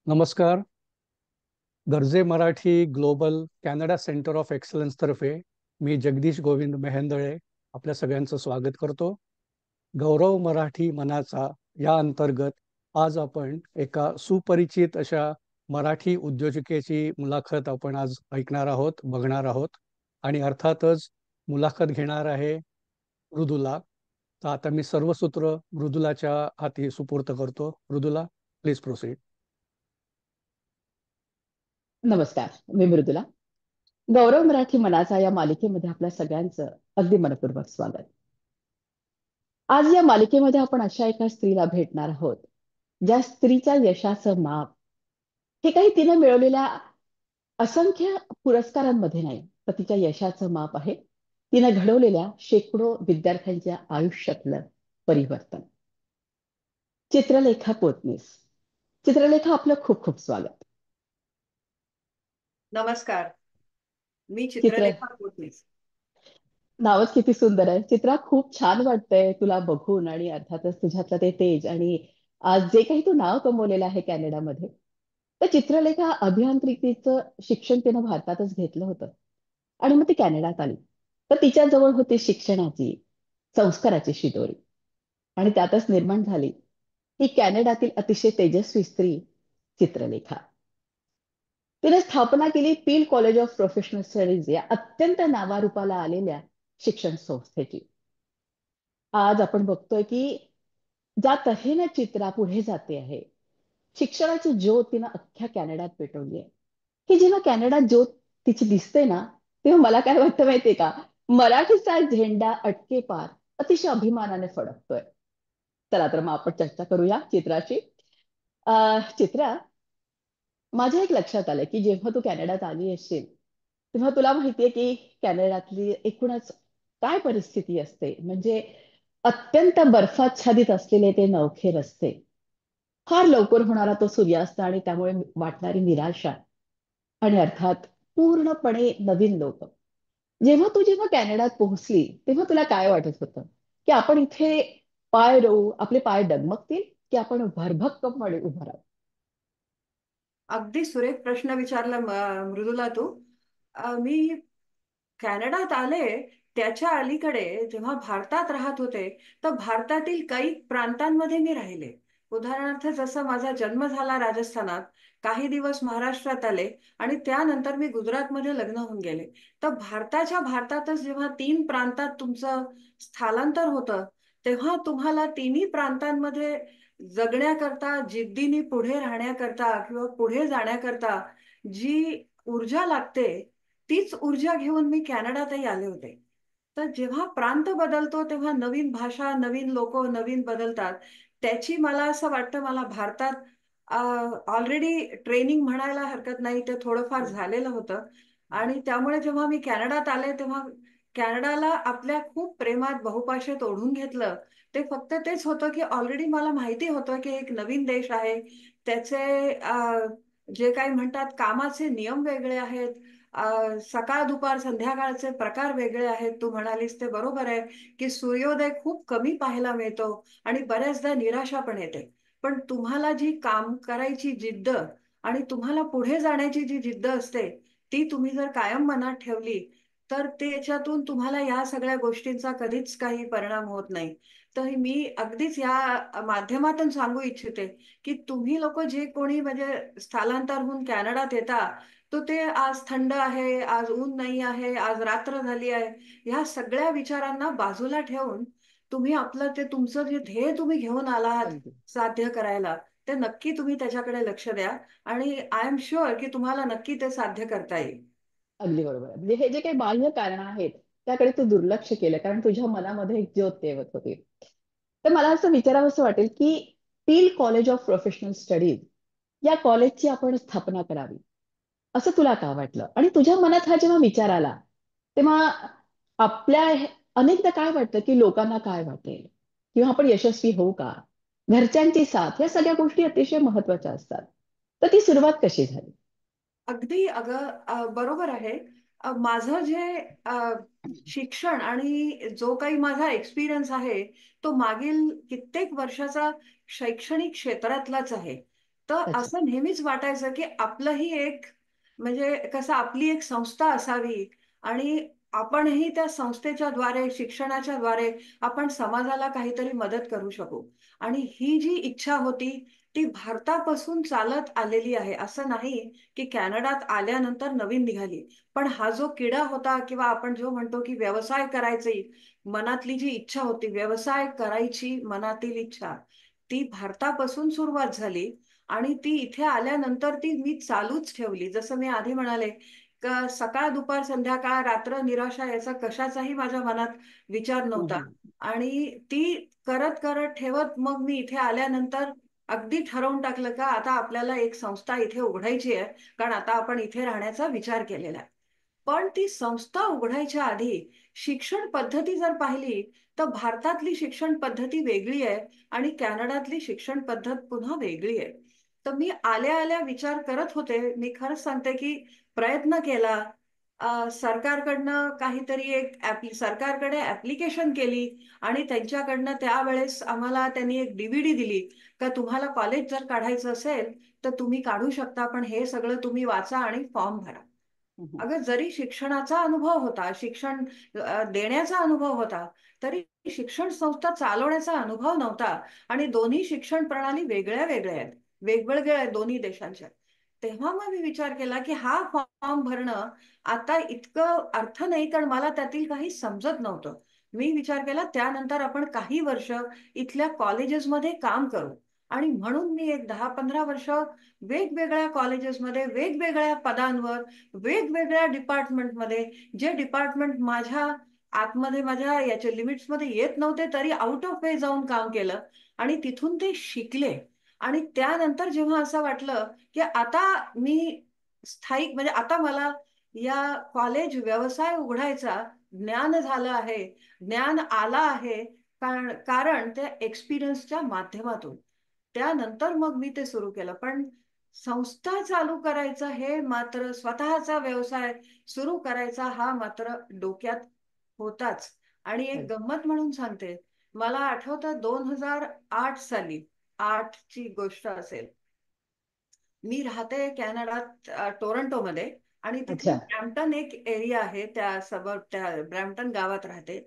नमस्कार. Garje Marathi global Canada centre of excellence तर्फे मी जगदीश गोविंद मेहेंदळे आपल्या सगळ्यांचं स्वागत करतो. गौरव मराठी मनाचा या अंतर्गत आज आपण एका सुपरिचित अशा मराठी उद्योजकेची मुलाखत आपण आज ऐकणार आहोत, बघणार आहोत. आणि अर्थातच मुलाखत घेणार आहे मृदुला. तर आता मी सर्व सूत्र मृदुलाच्या हाती सुपूर्त करतो. Mridula, please proceed. नमस्कार. मी मृदुला. गौरव मराठी मनाचा या मालिकेमध्ये आपल्या सगळ्यांचं अगदी मनपूर्वक स्वागत. आज या मालिकेमध्ये आपण अशा एका स्त्रीला भेटणार आहोत ज्या स्त्रीच्या यशाचं माप हे काही तिने मिळवलेल्या असंख्य पुरस्कारांमध्ये नाही, तर तिच्या यशाचं माप आहे तिने घडवलेल्या शेकडो विद्यार्थ्यांच्या आयुष्यातलं परिवर्तन. चित्रलेखा पोतनीस. चित्रलेखा, आपलं खूप खूप स्वागत. नमस्कार. मी चित्र चित्रलेखा पोतनीस. नावच किती सुंदर आहे चित्रा. खूप छान वाटतंय तुला बघून, आणि अर्थातच तुझ्यातलं ते तेज, आणि आज जे काही तू नाव कमवलेलं आहे कॅनडामध्ये. तर चित्रलेखा अभियांत्रिकीचं शिक्षण तिनं भारतातच घेतलं होतं, आणि मग ती कॅनडात आली. तर तिच्या जवळ होती शिक्षणाची, संस्काराची शिदोरी, आणि त्यातच निर्माण झाली ही कॅनडातील अतिशय तेजस्वी स्त्री चित्रलेखा. तिने स्थापना केली peel college of professional studies या अत्यंत नावारूपाला आलेल्या शिक्षण संस्थेची. आज आपण बघतोय की ज्या तऱ्हेने चित्रा पुढे जाते आहे, शिक्षणाची ज्योत तिनं अख्ख्या कॅनडात पेटवली आहे. की जेव्हा कॅनडात ज्योत तिची दिसते ना, तेव्हा मला काय वाटतं माहितीये का, मराठीचा झेंडा अटके पार अतिशय अभिमानाने फडकतोय. चला तर मग आपण चर्चा करूया चित्राची. चित्रा, माझ्या एक लक्षात आलं की जेव्हा तू कॅनडात आली असशील तेव्हा तुला माहितीये की कॅनडातली एकूणच काय परिस्थिती असते. म्हणजे अत्यंत बर्फाच्छादित असलेले ते नवखे रस्ते, फार लवकर होणारा तो सूर्यास्त, आणि त्यामुळे वाटणारी निराशा, आणि अर्थात पूर्णपणे नवीन लोक. जेव्हा कॅनडात पोहोचली तेव्हा तुला काय वाटत होतं की आपण इथे पाय रोवू, आपले पाय डगमगतील, की आपण भरभक्कमपणे उभं राहू? अगदी सुरेख प्रश्न विचारला मृदुला तू. मी कॅनडात आले त्याच्या अलीकडे जेव्हा भारतात राहत होते, तर भारतातील काही प्रांतांमध्ये मी राहिले. उदाहरणार्थ, जसं माझा जन्म झाला राजस्थानात, काही दिवस महाराष्ट्रात आले, आणि त्यानंतर मी गुजरातमध्ये लग्न होऊन गेले. तर भारतातच जेव्हा 3 प्रांतात तुमचं स्थलांतर होतं, तेव्हा तुम्हाला तिन्ही प्रांतांमध्ये जगण्याकरता, जिद्दीने पुढे राहण्याकरता किंवा पुढे जाण्याकरता जी ऊर्जा लागते, तीच ऊर्जा घेऊन मी कॅनडातही आले होते. तर जेव्हा प्रांत बदलतो तेव्हा नवीन भाषा, नवीन लोक, नवीन बदलतात. त्याची मला असं वाटतं, मला भारतात ऑलरेडी ट्रेनिंग म्हणायला हरकत नाही, ते थोडंफार झालेलं होतं. आणि त्यामुळे जेव्हा मी कॅनडात आले तेव्हा कॅनडाला आपल्या खूप प्रेमात, बहुभाषेत ओढून घेतलं. ते फक्त तेच होतं की ऑलरेडी मला माहिती होतं की एक नवीन देश आहे. त्याचे जे काही म्हणतात कामाचे नियम वेगळे आहेत. सकाळ दुपार संध्याकाळचे प्रकार वेगळे आहेत. तू म्हणालीस ते बरोबर आहे की सूर्योदय खूप कमी पाहायला मिळतो, आणि बऱ्याचदा निराशा पण येते. पण तुम्हाला जी काम करायची जिद्द आणि तुम्हाला पुढे जाण्याची जी जिद्द असते, ती तुम्ही जर कायम मनात ठेवली, तर त्याच्यातून तुम्हाला या सगळ्या गोष्टींचा कधीच काही परिणाम होत नाही. तर मी अगदीच या माध्यमातून सांगू इच्छिते की तुम्ही लोक जे कोणी म्हणजे स्थलांतर होऊन कॅनडात येता, तो ते आज थंड आहे, आज ऊन नाही आहे, आज रात्र झाली आहे, ह्या सगळ्या विचारांना बाजूला ठेवून तुम्ही आपलं ते तुमचं जे ध्येय तुम्ही घेऊन आलात अगदी साध्य करायला, ते नक्की तुम्ही त्याच्याकडे लक्ष द्या. आणि आय एम शुअर की तुम्हाला नक्की ते साध्य करता येईल. अगदी बरोबर आहे. म्हणजे हे जे काही बाह्य कारण आहेत त्याकडे तू दुर्लक्ष केलं, कारण तुझ्या मनामध्ये एक ज्योत तेवत होती. तर मला असं विचारावंसं वाटेल की peel college of professional studies या कॉलेजची आपण स्थापना करावी, असं तुला का वाटलं? आणि तुझ्या मनात हा जेव्हा विचार आला तेव्हा आपल्या अनेकदा काय वाटतं की लोकांना काय वाटेल, किंवा आपण यशस्वी होऊ का, घरच्यांची साथ, या सगळ्या गोष्टी अतिशय महत्वाच्या असतात. तर ती सुरुवात कशी झाली? अगदी अगं, बरोबर आहे. माझं जे शिक्षण आणि जो काही माझा एक्सपिरियन्स आहे, तो मागील कित्येक वर्षाचा शैक्षणिक क्षेत्रातलाच आहे. तर अच्छा. असं नेहमीच वाटायचं की आपलंही एक म्हणजे कसं आपली एक संस्था असावी आणि आपणही त्या संस्थेच्या द्वारे शिक्षणाच्या द्वारे आपण समाजाला काहीतरी मदत करू शकू. आणि ही जी इच्छा होती ती भारतापासून चालत आलेली आहे. असं नाही की कॅनडात आल्यानंतर नवीन निघाली. पण हा जो किडा होता किंवा आपण जो म्हणतो की व्यवसाय करायची मनातली जी इच्छा होती, व्यवसाय करायची मनातील इच्छा, ती भारतापासून सुरुवात झाली आणि ती इथे आल्यानंतर ती मी चालूच ठेवली. जसं मी आधी म्हणाले, का सकाळ, दुपार, संध्याकाळ, रात्र, निराशा याचा कशाचाही माझ्या मनात विचार नव्हता. हम्म. आणि ती करत करत ठेवत मग मी इथे आल्यानंतर अगदी ठरवून टाकलं का आता आपल्याला एक संस्था इथे उघडायची आहे, कारण आता आपण इथे राहण्याचा विचार केलेला आहे. पण ती संस्था उघडायच्या आधी शिक्षण पद्धती जर पाहिली तर भारतातली शिक्षण पद्धती वेगळी आहे आणि कॅनडातली शिक्षण पद्धत पुन्हा वेगळी आहे. तर मी आल्या आल्या विचार करत होते, मी खरंच सांगते की प्रयत्न केला. सरकारकडनं काहीतरी सरकारकडे ऍप्लिकेशन केली आणि त्यांच्याकडनं त्यावेळेस आम्हाला त्यांनी एक डीव्हीडी दिली का तुम्हाला कॉलेज जर काढायचं असेल तर तुम्ही काढू शकता, पण हे सगळं तुम्ही वाचा आणि फॉर्म भरा. हम्म. अगं जरी शिक्षणाचा अनुभव होता, शिक्षण देण्याचा अनुभव होता, तरी शिक्षण संस्था चालवण्याचा अनुभव नव्हता. आणि दोन्ही शिक्षण प्रणाली वेगळ्या वेगळ्या आहेत, वेगवेगळ्या आहेत दोन्ही देशांच्या. तेव्हा मग मी विचार केला की हा फॉर्म भरणं आता इतकं अर्थ नाही, कारण मला त्यातील काही समजत नव्हतं. मी विचार केला त्यानंतर आपण काही वर्ष इथल्या कॉलेजेसमध्ये काम करू. आणि म्हणून मी एक 10-15 वर्ष वेगवेगळ्या कॉलेजेसमध्ये वेगवेगळ्या पदांवर वेगवेगळ्या डिपार्टमेंटमध्ये, जे डिपार्टमेंट माझ्या आतमध्ये माझ्या याच्या लिमिट्समध्ये येत नव्हते तरी आउट ऑफ वे जाऊन काम केलं आणि तिथून ते शिकले. आणि त्यानंतर जेव्हा असं वाटलं की आता मी स्थायिक म्हणजे आता मला या कॉलेज व्यवसाय उघडायचा ज्ञान झालं आहे, ज्ञान आला आहे, कारण त्या एक्सपिरियन्सच्या माध्यमातून. त्यानंतर मग मी ते सुरू केलं. पण संस्था चालू करायचं हे मात्र स्वतःचा व्यवसाय सुरू करायचा हा मात्र डोक्यात होताच. आणि एक गंमत म्हणून सांगते, मला आठवतं 2008 साली, 8ची गोष्ट असेल, मी राहते कॅनडात टोरंटोमध्ये. आणि तिथे अच्छा. ब्रॅम्पटन एक एरिया आहे, त्या ब्रॅम्पटन गावात राहते.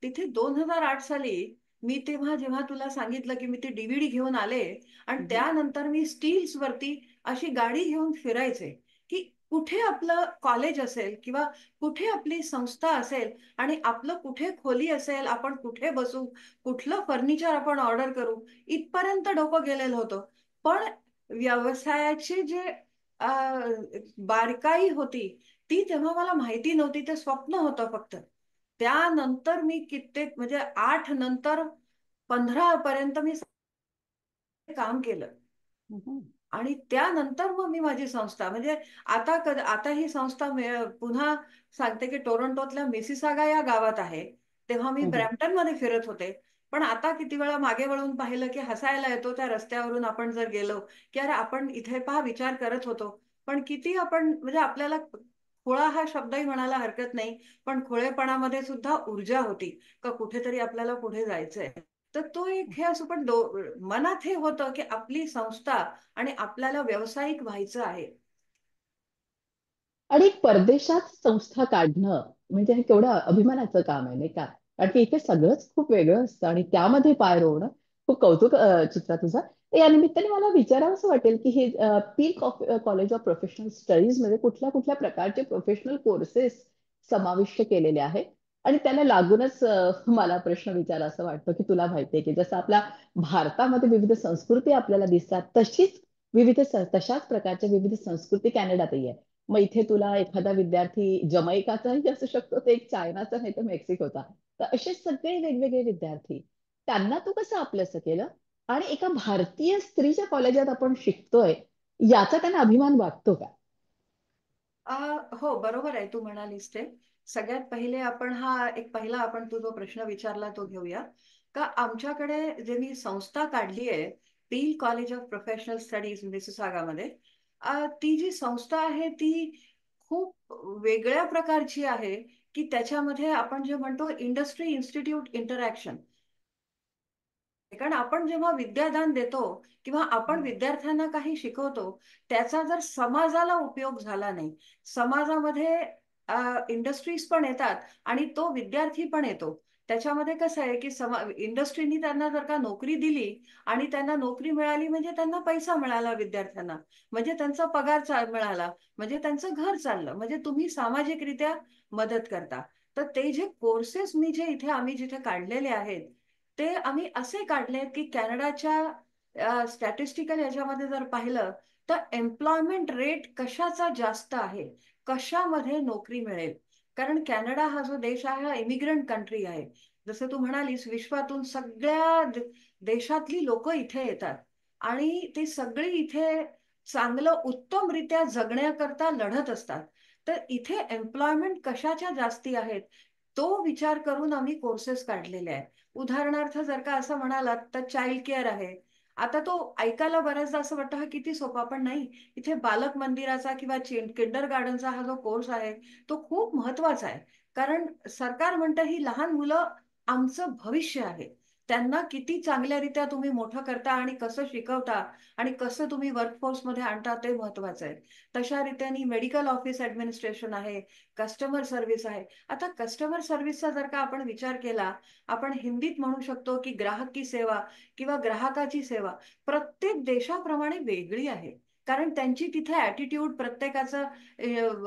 तिथे 2008 साली मी तेव्हा जेव्हा तुला सांगितलं की मी ती डीव्हीडी घेऊन आले आणि हम्म. त्यानंतर मी स्टील्स वरती अशी गाडी घेऊन फिरायचे की कुठे आपलं कॉलेज असेल किंवा कुठे आपली संस्था असेल आणि आपलं कुठे खोली असेल, आपण कुठे बसू, कुठलं फर्निचर आपण ऑर्डर करू, इथपर्यंत डोकं गेलेलं होतं. पण व्यवसायाची जे अ, बारकाई होती ती तेव्हा मला माहिती नव्हती. ते स्वप्न होतं फक्त. त्यानंतर मी कित्येक म्हणजे 8 नंतर 15 पर्यंत मी काम केलं. हम्म. आणि त्यानंतर मग मी माझी संस्था म्हणजे आता ही संस्था पुन्हा सांगते की टोरंटोतल्या मिसिसागा या गावात आहे. तेव्हा मी हम्म. ब्रॅम्पटन मध्ये फिरत होते. पण आता किती वेळा मागे वळून पाहिलं की हसायला येतो त्या रस्त्यावरून आपण जर गेलो की अरे आपण इथे पहा विचार करत होतो. पण किती आपण म्हणजे आपल्याला खोळा हा शब्दही म्हणायला हरकत नाही, पण खोळेपणामध्ये सुद्धा ऊर्जा होती का कुठेतरी आपल्याला पुढे जायचंय. तर तो एक हे असं पण मनात हे होतं की आपली संस्था आणि आपल्याला व्यावसायिक व्हायचं आहे. आणि एक परदेशात संस्था काढणं म्हणजे हे केवढं अभिमानाचं काम आहे, नाही का? कारण की इथे सगळंच खूप वेगळं असतं आणि त्यामध्ये पाय रोवणं खूप कौतुक, चित्रा तुझं. तर या निमित्ताने मला विचारावंसं वाटेल की हे peak of college of professional studies मध्ये कुठल्या कुठल्या प्रकारचे प्रोफेशनल कोर्सेस समाविष्ट केलेले आहेत? आणि त्याला लागूनच मला प्रश्न विचारा असं वाटतं की तुला माहितीये की जसं आपल्या भारतामध्ये विविध संस्कृती आपल्याला दिसतात, तशीच तशाच प्रकारच्या विविध संस्कृती कॅनडातही आहे. मग इथे तुला एखादा विद्यार्थी जमैकाचाही असू शकतो, ते एक चायनाचा नाही तर मेक्सिकोचा. तर असे सगळे वेगवेगळे विद्यार्थी, त्यांना तू कसं आपलंसं केलं? आणि एका भारतीय स्त्रीच्या कॉलेजात आपण शिकतोय, याचा त्यांना अभिमान वाटतो का? अ, हो, बरोबर आहे तू म्हणालीस ते. सगळ्यात पहिले आपण तू जो प्रश्न विचारला तो घेऊया. का आमच्याकडे जे मी संस्था काढली आहे, Peel college of professional studies मिसिसागामध्ये. ती जी संस्था आहे ती खूप वेगळ्या प्रकारची आहे की त्याच्यामध्ये आपण जे म्हणतो इंडस्ट्री इन्स्टिट्यूट इंटरॅक्शन कारण आपण जेव्हा विद्यादान देतो किंवा आपण विद्यार्थ्यांना काही शिकवतो, त्याचा जर समाजाला उपयोग झाला नाही, समाजामध्ये इंडस्ट्रीज पण येतात आणि तो विद्यार्थी पण येतो. त्याच्यामध्ये कसं आहे की इंडस्ट्रीनी त्यांना जर का नोकरी दिली आणि त्यांना नोकरी मिळाली म्हणजे त्यांना पैसा मिळाला विद्यार्थ्यांना, म्हणजे त्यांचा पगार मिळाला, म्हणजे त्यांचं घर चाललं, म्हणजे तुम्ही सामाजिकरित्या मदत करता. तर ते जे कोर्सेस मी जे इथे आम्ही जिथे काढलेले आहेत ते आम्ही असे काढलेत की कॅनडाच्या स्टॅटिस्टिकल याच्यामध्ये जर पाहिलं तर एम्प्लॉयमेंट रेट कशाचा जास्त आहे, कशामध्ये नोकरी मिळेल. कारण कॅनडा हा जो देश आहे हा इमिग्रंट कंट्री आहे. जसं तू म्हणालीस विश्वातून सगळ्या देशातली लोक इथे येतात आणि ते सगळी इथे चांगलं उत्तमरित्या जगण्याकरता लढत असतात. तर इथे एम्प्लॉयमेंट कशाच्या जास्ती आहेत तो विचार करून आम्ही कोर्सेस काढलेले आहेत. उदाहरणार्थ जर का असं म्हणालात तर चाइल्ड केअर आहे. आता तो ऐकायला बऱ्याचदा असं वाटतं हा किती सोपा, पण नाही. इथे बालक मंदिराचा किंवा किंडर गार्डनचा हा जो कोर्स आहे तो खूप महत्वाचा आहे. कारण सरकार म्हणतं ही लहान मुलं आमचं भविष्य आहे, त्यांना किती चांगल्यारीत्या तुम्ही मोठं करता आणि कसं शिकवता आणि कसं तुम्ही वर्कफोर्समध्ये आणता ते महत्वाचं आहे. तशा रीतीने मेडिकल ऑफिस ऍडमिनिस्ट्रेशन आहे, कस्टमर सर्व्हिस आहे. आता कस्टमर सर्व्हिसचा जर का आपण विचार केला, आपण हिंदीत म्हणू शकतो की ग्राहकी सेवा किंवा ग्राहकाची सेवा प्रत्येक देशाप्रमाणे वेगळी आहे. कारण त्यांची तिथे ऍटिट्यूड प्रत्येकाचं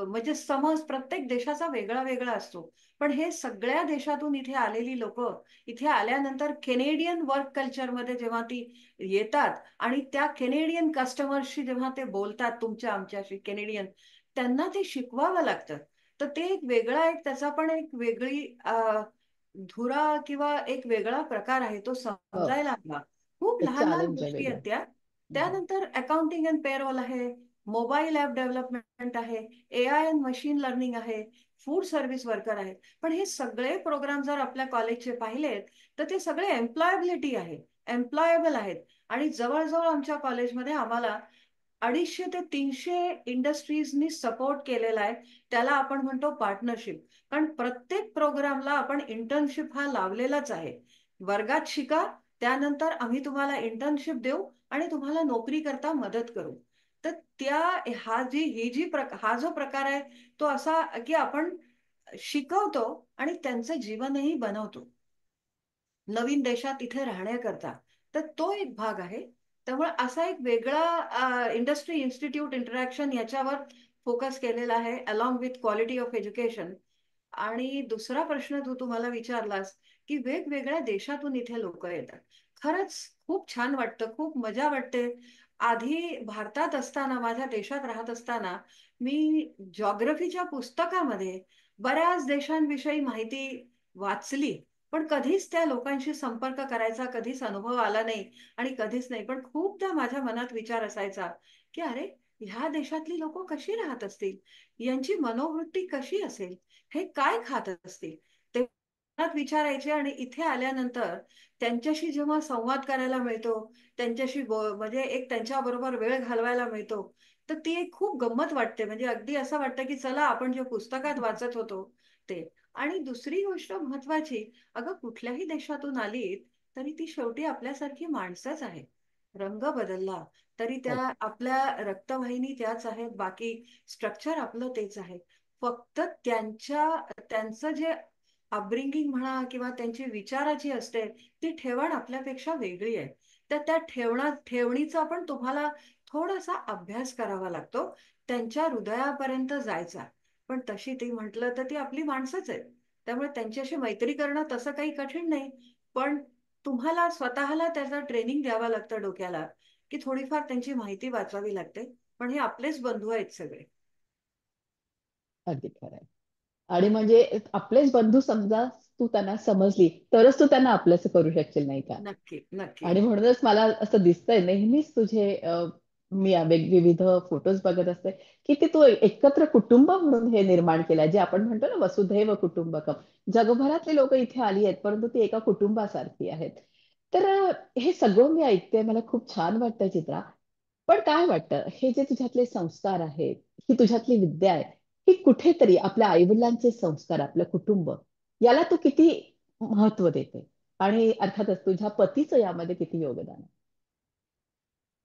म्हणजे समज प्रत्येक देशाचा वेगळा वेगळा असतो. पण हे सगळ्या देशातून इथे आलेली लोक इथे आल्यानंतर केनेडियन वर्क कल्चरमध्ये जेव्हा ती येतात आणि त्या केनेडियन कस्टमर्सशी जेव्हा ते बोलतात तुमच्या आमच्याशी केनेडियन, त्यांना ते शिकवावं लागतं. तर ते एक वेगळा एक त्याचा पण एक वेगळी धुरा किंवा एक वेगळा प्रकार आहे तो हो, समजायला हवा. खूप लहान लहान चॅलेंज आहे गोष्टी वेगळं. आहेत त्या. त्यानंतर अकाउंटिंग अँड पेरोल आहे, मोबाईल ऍप डेव्हलपमेंट आहे, एआय अँड मशीन लर्निंग आहे, फूड सर्व्हिस वर्कर आहे. पण हे सगळे प्रोग्राम जर आपल्या कॉलेजचे पाहिलेत तर ते सगळे एम्प्लॉयबिलिटी आहे, एम्प्लॉयबल आहेत. आणि जवळजवळ आमच्या कॉलेजमध्ये आम्हाला 250 ते 300 इंडस्ट्रीजनी सपोर्ट केलेला आहे. त्याला आपण म्हणतो पार्टनरशिप. कारण प्रत्येक प्रोग्रामला आपण इंटर्नशिप हा लावलेलाच आहे. वर्गात शिका, त्यानंतर आम्ही तुम्हाला इंटर्नशिप देऊ आणि तुम्हाला नोकरी करता मदत करू. तर त्या हा जो प्रकार आहे तो असा की आपण शिकवतो आणि त्यांचं जीवनही बनवतो नवीन देशात इथे राहण्याकरता. तर तो एक भाग आहे. त्यामुळे असा एक वेगळा इंडस्ट्री इन्स्टिट्यूट इंटरॅक्शन याच्यावर फोकस केलेला आहे along with quality of education. आणि दुसरा प्रश्न तू तुम्हाला विचारलास की वेगवेगळ्या देशातून इथे लोक येतात. खरंच खूप छान वाटतं, खूप मजा वाटते. आधी भारतात असताना माझ्या देशात राहत असताना मी जॉग्रफीच्या पुस्तकामध्ये बऱ्याच देशांविषयी माहिती वाचली, पण कधीच त्या लोकांशी संपर्क करायचा कधीच अनुभव आला नाही आणि कधीच नाही. पण खूपदा माझ्या मनात विचार असायचा की अरे ह्या देशातली लोक कशी राहत असतील, यांची मनोवृत्ती कशी असेल, हे काय खात असतील. ते मनात विचारायचे. आणि इथे आल्यानंतर त्यांच्याशी जेव्हा संवाद करायला मिळतो, त्यांच्याशी म्हणजे एक त्यांच्याबरोबर वेळ घालवायला मिळतो, तर ती एक खूप गंमत वाटते. म्हणजे अगदी असं वाटतं की चला आपण जे पुस्तकात वाचत होतो ते. आणि दुसरी गोष्ट महत्वाची, अगं कुठल्याही देशातून आलीत तरी ती शेवटी आपल्यासारखी माणसंच आहे. रंग बदलला तरी हो. त्या आपल्या रक्तवाहिनी त्याच आहेत, बाकी स्ट्रक्चर आपलं तेच आहे. फक्त त्यांचं जे अपब्रिंगिंग म्हणा किंवा त्यांची विचाराची असते ती ठेवण आपल्यापेक्षा वेगळी आहे. तर त्या ठेवणीचा पण तुम्हाला थोडासा अभ्यास करावा लागतो, त्यांच्या हृदयापर्यंत जायचा. पण तशी ती म्हटलं तर ती आपली माणसंच आहेत. त्यामुळे त्यांच्याशी मैत्री करणं तसं काही कठीण नाही. पण तुम्हाला स्वतःला त्याचं ट्रेनिंग द्यावं लागतं डोक्याला, की थोडीफार त्यांची माहिती वाचावी लागते. पण हे आपलेच बंधू आहेत सगळे. अगदी खरं आहे. आणि म्हणजे आपलेच बंधू समजा तू त्यांना समजली तरच तू त्यांना आपलंसं करू शकशील, नाही का? नक्की नक्की. आणि म्हणूनच मला असं दिसतंय नेहमीच तुझे मी विविध फोटोज बघत असते की ते तू एकत्र कुटुंब म्हणून हे निर्माण केलंय, जे आपण म्हणतो ना वसुधैव कुटुंबकम. जगभरातली लोक इथे आली आहेत परंतु ती एका कुटुंबासारखी आहेत. तर हे सगळं मी ऐकते, मला खूप छान वाटतं चित्रा. पण काय वाटतं हे जे तुझ्यातले संस्कार आहेत, ही तुझ्यातली विद्या आहे, ही कुठेतरी आपल्या आईवडिलांचे संस्कार, आपलं कुटुंब, याला तू किती महत्व देते? आणि अर्थातच तुझ्या पतीचं यामध्ये किती योगदान आहे?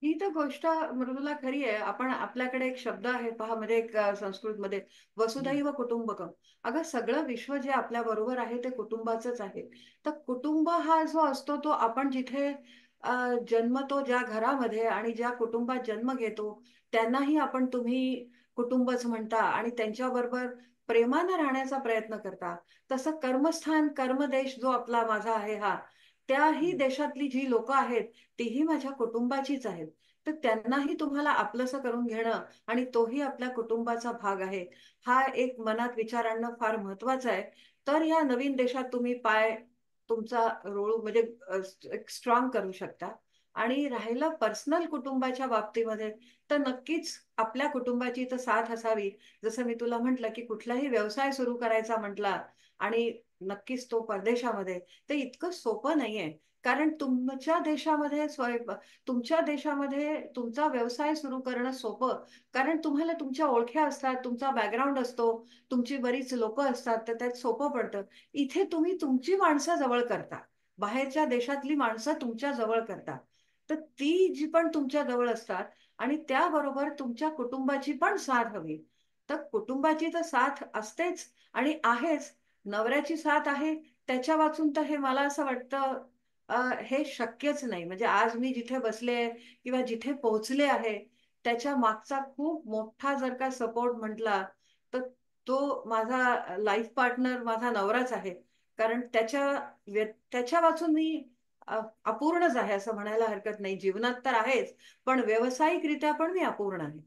ही तर गोष्ट मृदुला खरी आहे. आपण आपल्याकडे एक शब्द आहे पहा, मध्ये एक संस्कृतमध्ये हं, वसुधैव कुटुंबकम. अगं सगळं विश्व जे आपल्या बरोबर आहे ते कुटुंबाचंच आहे. तर कुटुंब हा जो असतो तो आपण जिथे जन्मतो, ज्या घरामध्ये आणि ज्या कुटुंबात जन्म घेतो, त्यांनाही आपण तुम्ही कुटुंबच म्हणता आणि त्यांच्याबरोबर प्रेमानं राहण्याचा प्रयत्न करता. तसं कर्मस्थान कर्मदेश जो आपला माझा आहे हा, त्याही हं, देशातली जी लोक आहेत तीही माझ्या कुटुंबाचीच आहेत. तर त्यांनाही तुम्हाला आपलंसं करून घेणं आणि तोही आपल्या कुटुंबाचा भाग आहे, हा एक मनात विचार आणणं फार महत्वाचं आहे. तर या नवीन देशात तुम्ही पाय तुमचा रोळू म्हणजे एक स्ट्रॉंग करू शकता. आणि राहिलं पर्सनल कुटुंबाच्या बाबतीमध्ये, तर नक्कीच आपल्या कुटुंबाची तर साथ असावी. जसं मी तुला म्हटलं की कुठलाही व्यवसाय सुरू करायचा म्हटला आणि नक्कीच तो परदेशामध्ये, ते इतकं सोपं नाहीये. कारण तुमच्या देशामध्ये तुमचा व्यवसाय सुरू करणं सोपं, कारण तुम्हाला तुमच्या ओळख्या असतात, तुमचा बॅकग्राऊंड असतो, तुमची बरीच लोक असतात, तर त्यात सोपं पडतं. इथे तुम्ही तुमची माणसं जवळ करता, बाहेरच्या देशातली माणसं तुमच्या जवळ करता. तर ती जी पण तुमच्या जवळ असतात आणि त्याबरोबर तुमच्या कुटुंबाची पण साथ हवी. तर कुटुंबाची तर साथ असतेच आणि आहेच, नवऱ्याची साथ आहे. त्याच्या वाचून तर हे मला असं वाटतं हे शक्यच नाही. म्हणजे आज मी जिथे बसले किंवा जिथे पोहोचले आहे, त्याच्या मागचा खूप मोठा जर का सपोर्ट म्हटला, तर तो माझा लाईफ पार्टनर माझा नवराच आहे. कारण त्याच्या वाचून मी अपूर्णच आहे असं म्हणायला हरकत नाही. जीवनात तर आहेच, पण व्यावसायिकरित्या पण मी अपूर्ण आहे.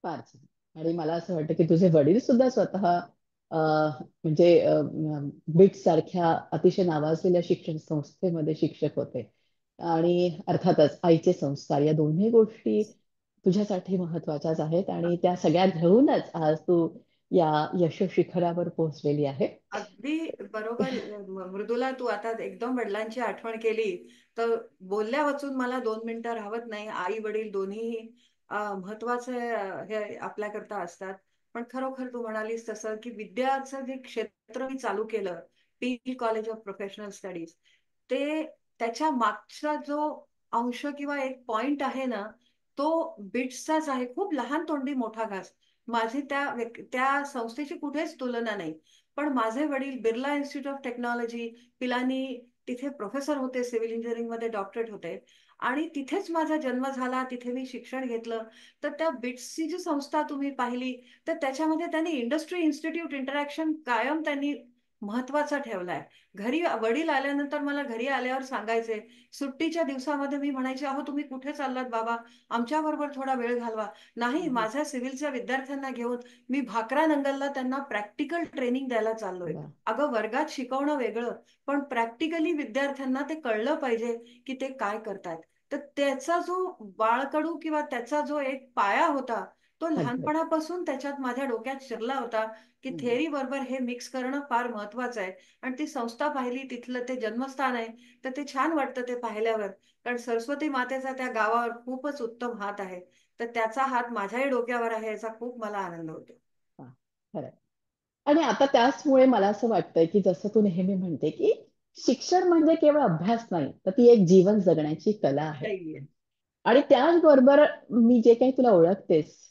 फार छान. आणि मला असं वाटतं की तुझे वडील सुद्धा स्वतः म्हणजे बिट सारख्या अतिशय नावाजलेल्या शिक्षण संस्थेमध्ये शिक्षक होते. आणि अर्थातच आईचे संस्कार या दोन्ही गोष्टी तुझ्यासाठी महत्वाच्याच आहेत आणि त्या सगळ्या घेऊनच आज तू या यश शिखरावर पोहोचलेली आहे. अगदी बरोबर. मृदुला, तू आता एकदम वडिलांची आठवण केली तर बोलल्या वाचून मला 2 मिनिटं राहवत नाही. आई वडील दोन्ही महत्वाचे हे आपल्याकरता असतात. पण खरोखर तू म्हणालीस तसं की विद्याचं जे क्षेत्र मी चालू केलं, PE college of professional studies, ते त्याच्या मागचा जो अंश किंवा एक पॉइंट आहे ना, तो बिट्सचाच आहे. खूप लहान तोंडी मोठा घास. माझी त्या संस्थेची कुठेच तुलना नाही. पण माझे वडील Birla institute of technology, Pilani, तिथे प्रोफेसर होते, सिव्हिल इंजिनिअरिंग मध्ये डॉक्टरेट होते आणि तिथेच माझा जन्म झाला, तिथे मी शिक्षण घेतलं. तर त्या बिट्सची जी संस्था तुम्ही पाहिली, तर त्याच्यामध्ये त्यांनी इंडस्ट्री इन्स्टिट्यूट इंटरॅक्शन कायम त्यांनी महत्वाचा ठेवलाय. घरी वडील आल्यानंतर मला घरी आल्यावर सांगायचे, सुट्टीच्या दिवसामध्ये मी म्हणायचे, अहो तुम्ही कुठे चाललात बाबा, आमच्या बरोबर थोडा वेळ घालवा. नाही, हम्म. माझ्या सिव्हिलच्या विद्यार्थ्यांना घेऊन मी भाकरा नंगलला त्यांना प्रॅक्टिकल ट्रेनिंग द्यायला चाललोय. वा. अगं वर्गात शिकवणं वेगळं, पण प्रॅक्टिकली विद्यार्थ्यांना ते कळलं पाहिजे की ते काय करतायत. तर त्याचा जो बाळकडू किंवा त्याचा जो एक पाया होता, तो अगदी. लहानपणापासून त्याच्यात माझ्या डोक्यात शिरला होता की हम्म. थेअरी बरोबर हे मिक्स करणं फार महत्वाचं आहे. आणि ती संस्था पाहिली, तिथलं ते जन्मस्थान आहे, तर ते छान वाटतं ते पाहिल्यावर. कारण सरस्वती मातेचा त्या गावावर खूपच उत्तम हात आहे. तर त्याचा हात माझ्याही डोक्यावर आहे याचा खूप मला आनंद होतो. हा, खरंय. आणि आता त्याचमुळे मला असं वाटतंय की जसं तू नेहमी म्हणते की शिक्षण म्हणजे केवळ अभ्यास नाही, तर ती एक जीवन जगण्याची कला आहे. नाहीये. आणि त्याचबरोबर मी जे काही तुला ओळखतेस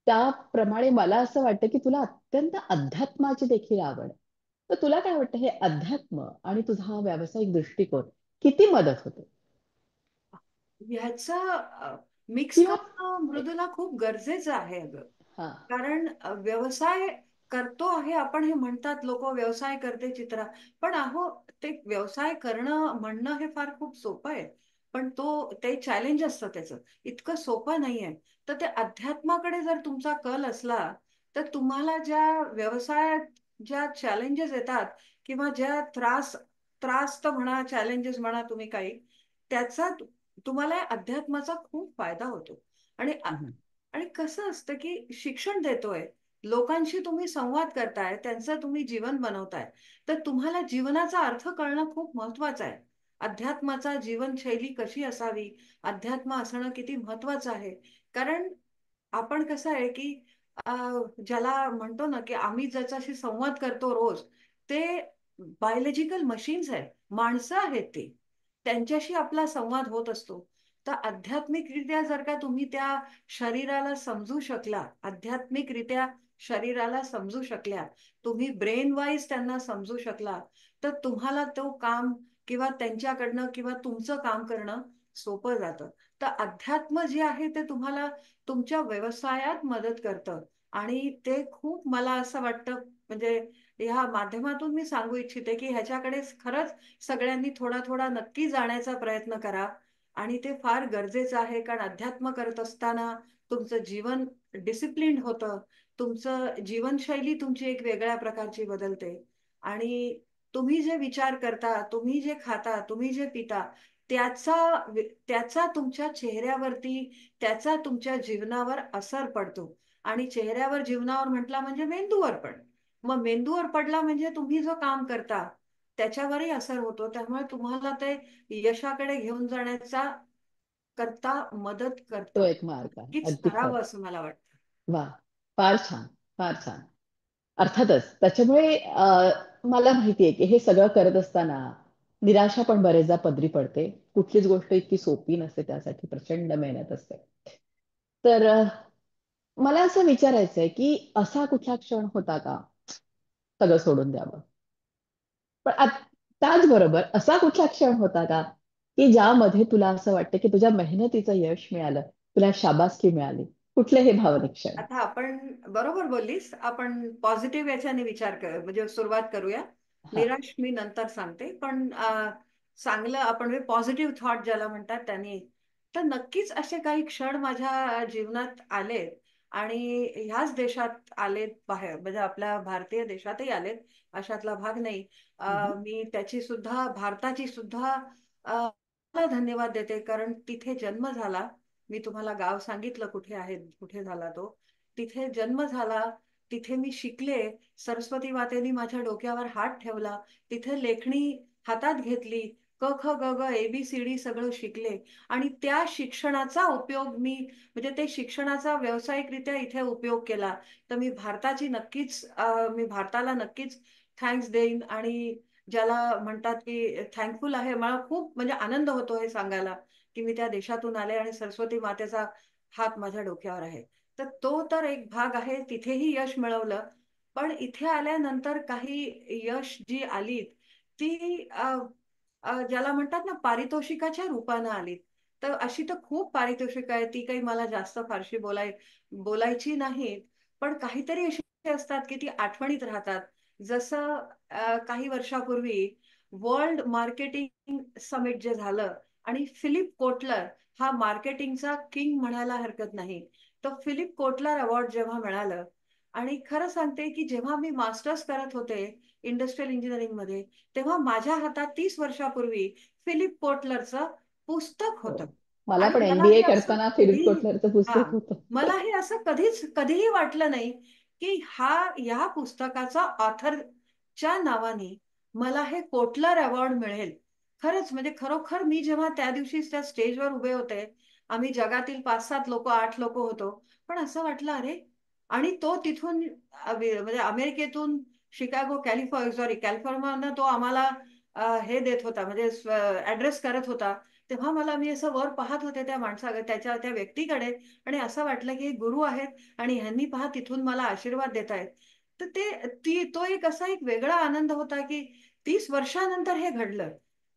त्याप्रमाणे मला असं वाटतं की तुला अत्यंत अध्यात्माची देखील आवड आहे. तर तुला काय वाटतं, हे अध्यात्म आणि तुझा हा व्यावसायिक दृष्टिकोन किती मदत होते? ह्याचा मिक्स किंवा करणं मृदूला खूप गरजेचं आहे अगं. हा. कारण व्यवसाय करतो आहे आपण, हे म्हणतात लोक, व्यवसाय करते चित्रा. पण अहो, ते व्यवसाय करणं म्हणणं हे फार खूप सोपं आहे. पण ते चॅलेंज असतं त्याचं, इतकं सोपं नाहीये. तर ते अध्यात्माकडे जर तुमचा कल असला, तर तुम्हाला ज्या व्यवसायात ज्या चॅलेंजेस येतात किंवा ज्या त्रास तर म्हणा, चॅलेंजेस म्हणा तुम्ही काही, त्याचा तुम्हाला अध्यात्माचा खूप फायदा होतो. आणि हम्म. आणि कसं असतं की शिक्षण देतोय, लोकांशी तुम्ही संवाद करताय, त्यांचं तुम्ही जीवन बनवताय, तर तुम्हाला जीवनाचा अर्थ कळणं खूप महत्वाचं आहे. अध्यात्माचा जीवनशैली कशी असावी, अध्यात्म असणं किती महत्वाचं आहे. कारण आपण कसं आहे की ज्याला म्हणतो ना की आम्ही ज्याच्याशी संवाद करतो रोज, ते बायोलॉजिकल मशीन्स आहेत, माणसं आहेत ती, त्यांच्याशी आपला संवाद होत असतो. तर आध्यात्मिकरित्या जर का तुम्ही त्या शरीराला समजू शकला, आध्यात्मिकरित्या शरीराला समजू शकल्या, तुम्ही ब्रेन वाईज त्यांना समजू शकला, तर तुम्हाला तो काम किंवा त्यांच्याकडनं किंवा तुमचं काम करणं सोपं जातं. तर अध्यात्म जे आहे ते तुम्हाला तुमच्या व्यवसायात मदत करतं. आणि ते खूप मला असं वाटतं, म्हणजे ह्या माध्यमातून मी सांगू इच्छिते की ह्याच्याकडे खरंच सगळ्यांनी थोडा थोडा नक्की जाण्याचा प्रयत्न करा. आणि ते फार गरजेचं आहे, कारण अध्यात्म करत असताना तुमचं जीवन डिसिप्लिन्ड होतं, तुमचं जीवनशैली तुमची एक वेगळ्या प्रकारची बदलते. आणि तुम्ही जे विचार करता, तुम्ही जे खाता, तुम्ही जे पिता, त्याचा त्याचा तुमच्या चेहऱ्यावरती, त्याचा तुमच्या जीवनावर असर पडतो. आणि चेहऱ्यावर, जीवनावर म्हटला म्हणजे मेंदूवर पण. मग मेंदूवर पडला म्हणजे तुम्ही जो काम करता त्याच्यावरही असर होतो. त्यामुळे तुम्हाला ते यशाकडे घेऊन जाण्याचा करता मदत तो करतं. एक मार्ग आहे. नक्कीच अगदी खरं. करावं असं मला वाटतं. वा, फार छान, फार छान. अर्थातच त्याच्यामुळे मला माहितीये की हे सगळं करत असताना निराशा पण बरेचदा पदरी पडते. कुठलीच गोष्ट इतकी सोपी नसते, त्यासाठी प्रचंड मेहनत असते. तर मला असं विचारायचंय की असा कुठला क्षण होता का सगळं सोडून द्यावं? पण त्याचबरोबर असा कुठला क्षण होता का की ज्यामध्ये तुला असं वाटतं की तुझ्या मेहनतीचं यश मिळालं, तुला शाबासकी मिळाली? कुठले हे भावनिक क्षण? आता आपण बरोबर बोललीस. आपण पॉझिटिव्ह याच्याने विचार कर, म्हणजे सुरुवात करूया. हा. निराश मी नंतर सांगते, पण चांगलं आपण पॉझिटिव्ह थॉट ज्याला म्हणतात त्यांनी. तर नक्कीच असे काही क्षण माझ्या जीवनात आलेत. आणि ह्याच देशात आलेत, बाहेर म्हणजे आपल्या भारतीय देशातही आलेत, अशातला भाग नाही. हम्म. मी त्याची सुद्धा, भारताची सुद्धा ला धन्यवाद देते, कारण तिथे जन्म झाला. मी तुम्हाला गाव सांगितलं कुठे आहे, कुठे झाला तो. तिथे जन्म झाला, तिथे मी शिकले. सरस्वती मातेनी माझ्या डोक्यावर हात ठेवला, तिथे लेखणी हातात घेतली, क ख ग ग ABCD सगळं शिकले. आणि त्या शिक्षणाचा उपयोग मी, म्हणजे ते शिक्षणाचा व्यावसायिकरित्या इथे उपयोग केला. तर मी भारताची नक्कीच, मी भारताला नक्कीच थँक्स देईन. आणि ज्याला म्हणतात की थँकफुल आहे, मला खूप म्हणजे आनंद होतो हे सांगायला की मी त्या देशातून आले आणि सरस्वती मातेचा हात माझ्या डोक्यावर आहे. तर तो तर एक भाग आहे, तिथेही यश मिळवलं. पण इथे आल्यानंतर काही यश जी आलीत ती ज्याला म्हणतात ना पारितोषिकाच्या रूपानं आलीत. तर अशी तर खूप पारितोषिक आहे, ती काही मला जास्त फारशी बोलायची नाहीत. पण काहीतरी अशी असतात की ती आठवणीत राहतात. जसं काही वर्षापूर्वी वर्ल्ड मार्केटिंग समिट जे झालं, आणि फिलिप कोटलर हा मार्केटिंगचा किंग म्हणायला हरकत नाही. तर फिलिप कोटलर अवॉर्ड जेव्हा मिळालं, आणि खरं सांगते की जेव्हा मी मास्टर्स करत होते इंडस्ट्रियल इंजिनिअरिंग मध्ये, तेव्हा माझ्या हातात 30 वर्षापूर्वी फिलिप कोटलरचं पुस्तक हो. होतं. मला आणि पण मला MBA हे असं करताना फिलिप कधी, कोटलरचं हा, पुस्तक होतं. मला हे असं कधीही वाटलं नाही की या पुस्तकाचा ऑथरच्या नावाने मला हे कोटलर अवॉर्ड मिळेल. खरंच म्हणजे खरोखर मी जेव्हा त्या दिवशी त्या स्टेजवर उभे होते, आम्ही जगातील 5-7 लोक, 8 लोक होतो, पण असं वाटलं अरे. आणि तो तिथून म्हणजे अमेरिकेतून शिकागो, कॅलिफोर्नियानं तो आम्हाला हे देत होता, म्हणजे ऍड्रेस करत होता. तेव्हा मी असं वर पाहत होते त्या माणसाकडे, त्या व्यक्तीकडे, आणि असं वाटलं की हे गुरु आहेत आणि ह्यांनी पहा तिथून मला आशीर्वाद देत आहेत. तर तो एक असा एक वेगळा आनंद होता की 30 वर्षानंतर हे घडलं.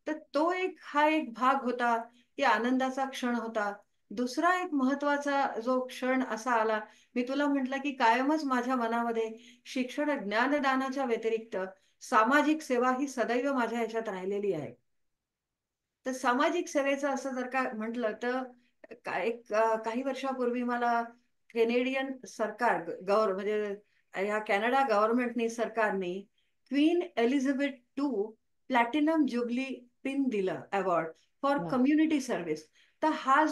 तर तो हा एक भाग होता, की आनंदाचा क्षण होता. दुसरा एक महत्वाचा जो क्षण असा आला, मी तुला म्हटलं की कायमच माझ्या मनामध्ये शिक्षण ज्ञानदानाच्या व्यतिरिक्त सामाजिक सेवा ही सदैव माझ्या ह्याच्यात राहिलेली आहे. तर सामाजिक सेवेचं असं जर का म्हटलं तर काही वर्षापूर्वी मला केनेडियन सरकार, म्हणजे ह्या कॅनडा गव्हर्नमेंटनी, सरकारने Queen Elizabeth two platinum jubilee pin दिलं, अवॉर्ड फॉर वा. Community service. तर हा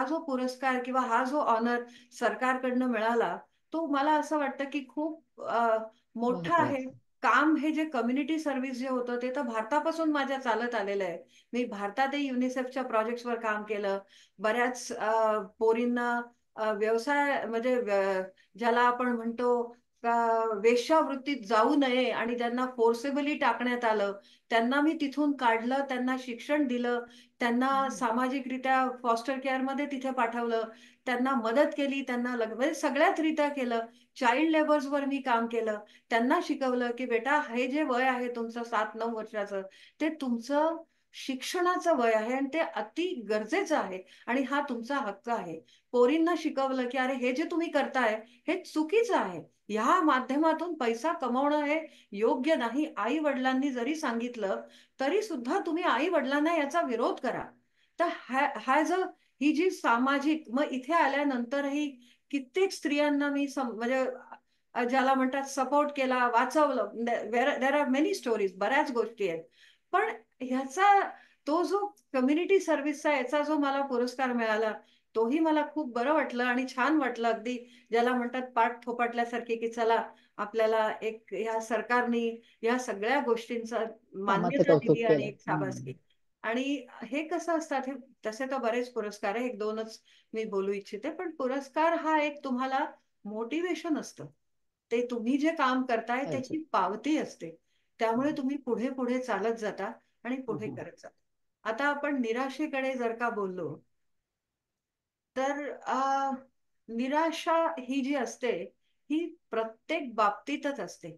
जो पुरस्कार किंवा हा जो ऑनर सरकारकडनं मिळाला, तो मला असं वाटतं की खूप मोठा आहे. महत्वाचं. काम हे जे कम्युनिटी सर्व्हिस जे होतं ते तर भारतापासून माझ्या चालत आलेलं आहे. मी भारतातही युनिसेफच्या प्रोजेक्ट्सवर काम केलं. बऱ्याच पोरींना व्यवसाय, म्हणजे ज्याला आपण म्हणतो वेश्यावृत्तीत जाऊ नये आणि त्यांना फोर्सेबली टाकण्यात आलं. त्यांना मी तिथून काढलं, त्यांना शिक्षण दिलं, त्यांना सामाजिकरित्या फॉस्टर केअरमध्ये तिथे पाठवलं, त्यांना मदत केली, त्यांना म्हणजे सगळ्याच रित्या केलं. चाइल्ड लेबर्सवर मी काम केलं, त्यांना शिकवलं की बेटा हे जे वय आहे तुमचं 7-9 वर्षाचं, ते तुमचं शिक्षणाचं वय आहे आणि ते अति गरजेचं आहे आणि हा तुमचा हक्क आहे. पोरींना शिकवलं की अरे हे जे तुम्ही करताय हे चुकीचं आहे, ह्या माध्यमातून पैसा कमवणं हे योग्य नाही. आई वडिलांनी जरी सांगितलं तरी सुद्धा तुम्ही आई वडिलांना याचा विरोध करा. तर हॅज अ ही जी सामाजिक, मग इथे आल्यानंतरही कित्येक स्त्रियांना मी म्हणजे ज्याला म्हणतात सपोर्ट केला, वाचवलं. देर आर मेनी स्टोरीज, बऱ्याच गोष्टी आहेत. पण ह्याचा तो जो कम्युनिटी सर्व्हिसचा याचा जो मला पुरस्कार मिळाला, तोही मला खूप बरं वाटलं आणि छान वाटलं. अगदी ज्याला म्हणतात पाठ थोपटल्यासारखे, की चला आपल्याला एक ह्या सरकारने या सगळ्या गोष्टींचा कामाचं मान्यता कौतुक दिली आणि केलं. एक शाबासकी. आणि हे कसं असतात, हे तसे तर बरेच पुरस्कार आहे, 1-2च मी बोलू इच्छिते, पण पुरस्कार हा एक तुम्हाला मोटिवेशन असतं. ते तुम्ही जे काम करताय अगदी. त्याची पावती असते. त्यामुळे तुम्ही पुढे पुढे चालत जाता आणि पुढे हम्म. करत जाता. आता आपण निराशेकडे जर का बोललो, तर निराशा ही जी असते ही प्रत्येक बाबतीतच असते.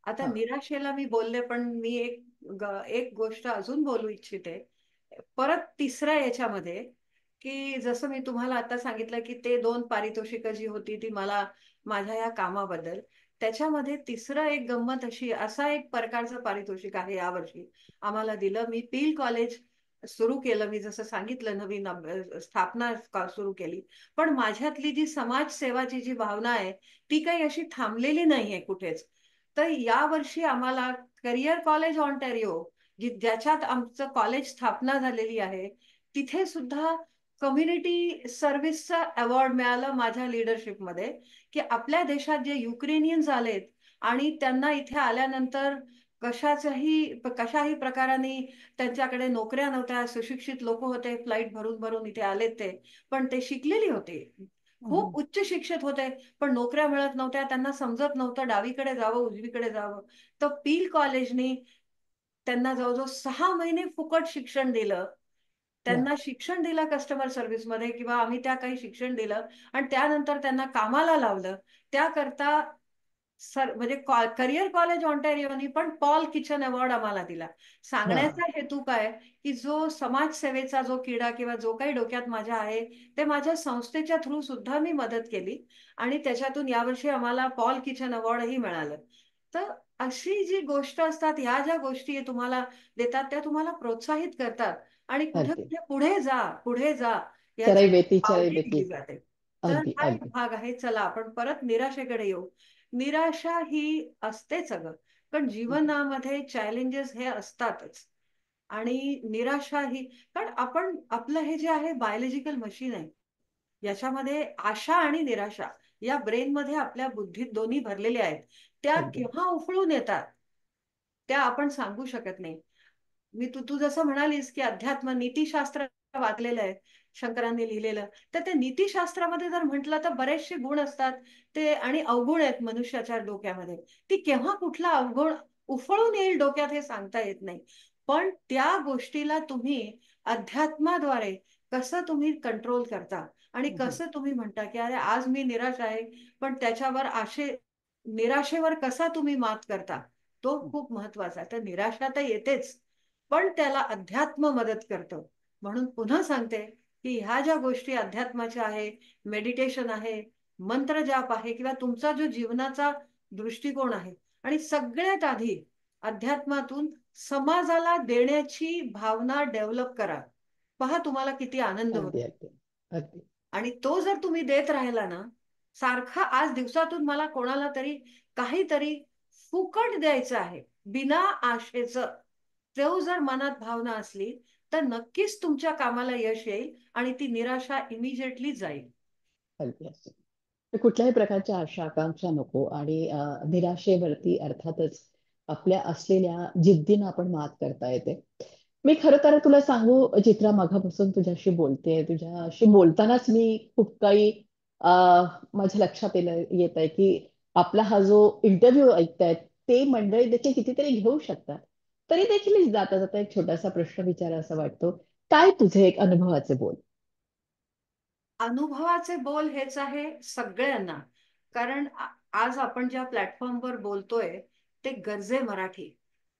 आता हा. निराशेला मी बोलले, पण मी एक गोष्ट अजून बोलू इच्छिते परत तिसऱ्या याच्यामध्ये, की जसं मी तुम्हाला आता सांगितलं की ते 2 पारितोषिकं जी होती ती मला माझ्या या कामाबद्दल, त्याच्यामध्ये तिसरं एक गंमत अशी, असा एक प्रकारचं पारितोषिक आहे यावर्षी आम्हाला दिलं. मी पील कॉलेज सुरू केलं, मी जसं सांगितलं नवीन स्थापना सुरू केली. पण माझ्यातली जी समाजसेवाची जी भावना आहे ती काही अशी थांबलेली नाहीये कुठेच. तर यावर्षी आम्हाला करिअर कॉलेज ऑन्टॅरिओ, ज्याच्यात आमचं कॉलेज स्थापना झालेली आहे, तिथे सुद्धा कम्युनिटी सर्व्हिसचा अवॉर्ड मिळालं माझ्या लिडरशिपमध्ये, की आपल्या देशात जे युक्रेनियन्स आलेत आणि त्यांना इथे आल्यानंतर कशाही प्रकाराने त्यांच्याकडे नोकऱ्या नव्हत्या, सुशिक्षित लोक होते, फ्लाईट भरून भरून इथे आलेत ते, पण ते शिकलेली होते, खूप उच्च शिक्षित होते, पण नोकऱ्या मिळत नव्हत्या, त्यांना समजत नव्हतं डावीकडे जावं उजवीकडे जावं. तर पील कॉलेजनी त्यांना जवळजवळ 6 महिने फुकट शिक्षण दिलं. वा. त्यांना शिक्षण दिलं कस्टमर सर्व्हिसमध्ये, किंवा आम्ही त्या काही शिक्षण दिलं आणि त्यानंतर त्यांना कामाला लावलं. त्याकरता म्हणजे करिअर कॉलेज ऑन्टॅरिओनी पण पॉल किचन अवॉर्ड आम्हाला दिला. वा. सांगण्याचा हेतू काय, की जो समाजसेवेचा जो किडा किंवा जो काही डोक्यात माझ्या आहे, ते माझ्या संस्थेच्या थ्रू सुद्धा मी मदत केली आणि त्याच्यातून यावर्षी आम्हाला पॉल किचन अवॉर्डही मिळालं. तर अशी जी गोष्ट असतात, ह्या ज्या गोष्टी तुम्हाला देतात त्या तुम्हाला प्रोत्साहित करतात आणि कुठे अगदी. कुठे पुढे जा पुढे जा याची चरैवेती पावती चरैवेती. दिली जाते. तर अगदी हा एक अगदी. भाग आहे. चला आपण परत निराशेकडे येऊ. निराशा ही असतेच अगं, पण जीवनामध्ये चॅलेंजेस हे असतातच. आणि निराशा ही, कारण आपण आपलं हे जे आहे बायोलॉजिकल मशीन आहे, याच्यामध्ये आशा आणि निराशा या ब्रेनमध्ये आपल्या बुद्धीत दोन्ही भरलेल्या आहेत. त्या अगदी. केव्हा उफळून येतात त्या आपण सांगू शकत नाही. मी तू तू जसं म्हणालीस की अध्यात्म नीतिशास्त्र वाचलेलं आहे शंकरांनी लिहिलेलं, तर ते नीतिशास्त्रामध्ये जर म्हटलं तर बरेचसे गुण असतात ते, आणि अवगुण आहेत मनुष्याच्या डोक्यामध्ये. ती केव्हा कुठला अवगुण उफळून येईल डोक्यात हे सांगता येत नाही. पण त्या गोष्टीला तुम्ही अध्यात्माद्वारे कसं तुम्ही कंट्रोल करता आणि कसं तुम्ही म्हणता की अरे आज मी निराश आहे, पण त्याच्यावर निराशेवर कसा तुम्ही मात करता, तो खूप महत्वाचा आहे. तर निराशा तर येतेच, पण त्याला अध्यात्म मदत करतं. म्हणून पुन्हा सांगते की ह्या ज्या गोष्टी अध्यात्माच्या आहे, मेडिटेशन आहे, मंत्र जाप आहे, किंवा तुमचा जो जीवनाचा दृष्टिकोन आहे, आणि सगळ्यात आधी अध्यात्मातून समाजाला देण्याची भावना डेव्हलप करा. पहा तुम्हाला किती आनंद अगदी होतो. अगदी अगदी. आणि तो जर तुम्ही देत राहिला ना, सारखा आज दिवसातून मला कोणाला तरी काहीतरी फुकट द्यायचं आहे बिना आशेचं, तो जर मनात भावना असली तर नक्कीच तुमच्या कामाला यश येईल आणि ती निराशा इमिजिएटली जाईल. अगदी अगदी. तर कुठल्याही प्रकारच्या आशा आकांक्षा नको आणि निराशेवरती अर्थातच आपल्या असलेल्या जिद्दीनं आपण मात करता येते. मी खरं तर तुला सांगू चित्रा, मागापासून तुझ्याशी बोलते, तुझ्याशी बोलतानाच मी खूप काही माझ्या लक्षात येत आहे की आपला हा जो इंटरव्ह्यू ऐकतायत ते मंडळी देखील कितीतरी घेऊ शकतात. तरी देखील जाता जाता एक छोटासा प्रश्न विचारा असं वाटतो. काय तुझे एक अनुभवाचे बोल? अनुभवाचे बोल हेच आहे सगळ्यांना. कारण आज आपण ज्या प्लॅटफॉर्मवर बोलतोय ते गरजे मराठी.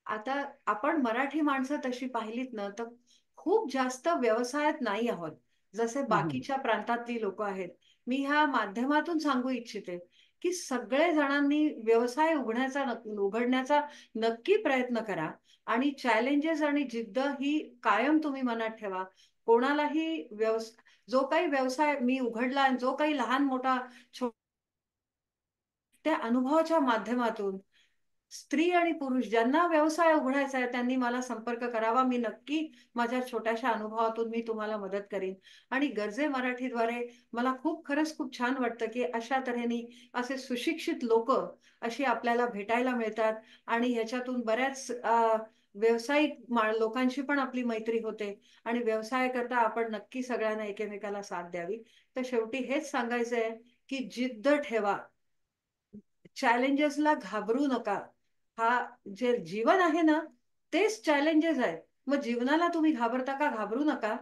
आता आपण मराठी माणसं तशी पाहिलीत ना तर खूप जास्त व्यवसायात नाही आहोत जसे हम्म. बाकीच्या प्रांतातली लोक आहेत. मी ह्या माध्यमातून सांगू इच्छिते की सगळे जणांनी व्यवसाय उघडण्याचा नक्की प्रयत्न करा. आणि चॅलेंजेस आणि जिद्द ही कायम तुम्ही मनात ठेवा. कोणालाही जो काही व्यवसाय मी उघडला आणि जो काही लहान मोठा त्या अनुभवाच्या माध्यमातून स्त्री आणि पुरुष ज्यांना व्यवसाय उघडायचा आहे त्यांनी मला संपर्क करावा. मी नक्की माझ्या छोट्याशा अनुभवातून मी तुम्हाला मदत करीन. आणि गरजे मराठीद्वारे मला खरंच खूप छान वाटतं की अशा तऱ्हेने असे सुशिक्षित लोक अशी आपल्याला भेटायला मिळतात. आणि ह्याच्यातून बऱ्याच व्यावसायिक लोकांशी पण आपली मैत्री होते. आणि व्यवसाय करता आपण नक्की सगळ्यांना एकमेकाला साथ द्यावी. तर शेवटी हेच सांगायचंय की जिद्द ठेवा, चॅलेंजेसला घाबरू नका. हा जे जीवन आहे ना तेच चॅलेंजेस आहे. मग जीवनाला तुम्ही घाबरता का? घाबरू नका.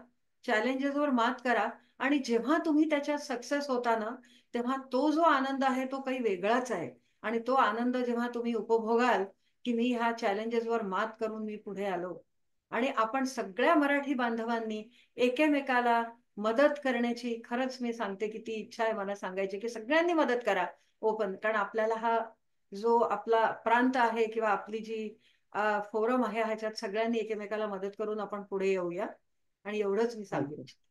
चॅलेंजेसवर मात करा. आणि जेव्हा तुम्ही त्याच्यात सक्सेस होता ना तेव्हा तो जो आनंद आहे तो काही वेगळाच आहे. आणि तो आनंद जेव्हा तुम्ही उपभोगाल की मी ह्या चॅलेंजेसवर मात करून मी पुढे आलो. आणि आपण सगळ्या मराठी बांधवांनी एकेमेकाला मदत करण्याची खरंच मी सांगते की ती इच्छा आहे मला सांगायची की सगळ्यांनी मदत करा ओपन. कारण आपल्याला हा जो आपला प्रांत आहे किंवा आपली जी फोरम आहे ह्याच्यात सगळ्यांनी एकमेकाला मदत करून आपण पुढे येऊया. आणि एवढंच मी सांगू अगदी. इच्छिते.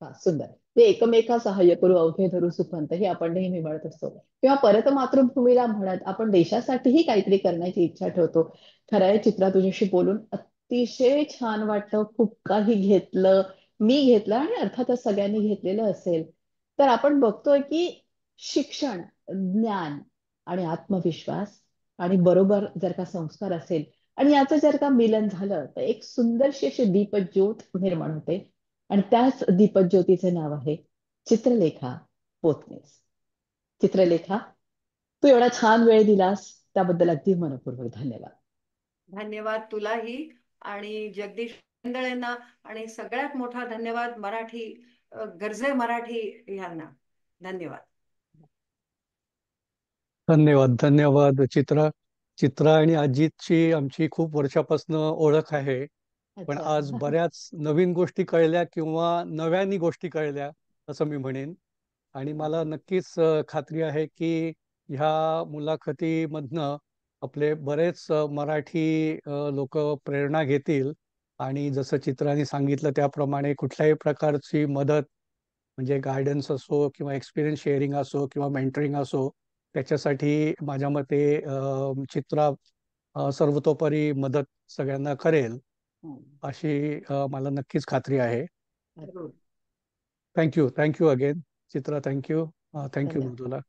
हा, सुंदर. ते एकमेका सहाय्य करू अवघे धरू सुपंथ हे आपण नेहमी म्हणत असतो. किंवा परत मातृभूमीला म्हणत आपण देशासाठीही काहीतरी करण्याची इच्छा ठेवतो. खरं आहे चित्रा, तुझ्याशी बोलून अतिशय छान वाटलं. खूप काही घेतलं, मी घेतलं आणि अर्थातच सगळ्यांनी घेतलेलं असेल. तर आपण बघतोय की शिक्षण, ज्ञान आणि आत्मविश्वास आणि बरोबर जर का संस्कार असेल आणि याचं जर का मिलन झालं तर एक सुंदरशी अशी दीपज्योत निर्माण होते. आणि त्याच दीपज्योतीचे नाव आहे चित्रलेखा पोतनीस. चित्रलेखा, तू एवढा छान वेळ दिलास त्याबद्दल अगदी मनपूर्वक धन्यवाद. धन्यवाद तुलाही. आणि जगदीश गोंधळेंना आणि सगळ्यात मोठा धन्यवाद मराठी गरजे मराठी ह्यांना. धन्यवाद. धन्यवाद. धन्यवाद चित्रा. चित्रा आणि अजितची आमची खूप वर्षापासून ओळख आहे. पण अच्छा. आज बऱ्याच नवीन गोष्टी कळल्या किंवा नव्याने गोष्टी कळल्या असं मी म्हणेन. आणि मला नक्कीच खात्री आहे की ह्या मुलाखतीमधनं आपले बरेच मराठी लोक प्रेरणा घेतील. आणि जसं चित्राने सांगितलं त्याप्रमाणे कुठल्याही प्रकारची मदत म्हणजे गायडन्स असो किंवा एक्सपिरियन्स शेअरिंग असो किंवा मेंटरिंग असो त्याच्यासाठी माझ्या मते चित्रा सर्वतोपरी मदत सगळ्यांना करेल हम्म. अशी मला नक्कीच खात्री आहे. अच्छा. जरूर. थँक्यू. थँक्यू अगेन चित्रा. थँक्यू. थँक्यू धन्यवाद. मृदुला.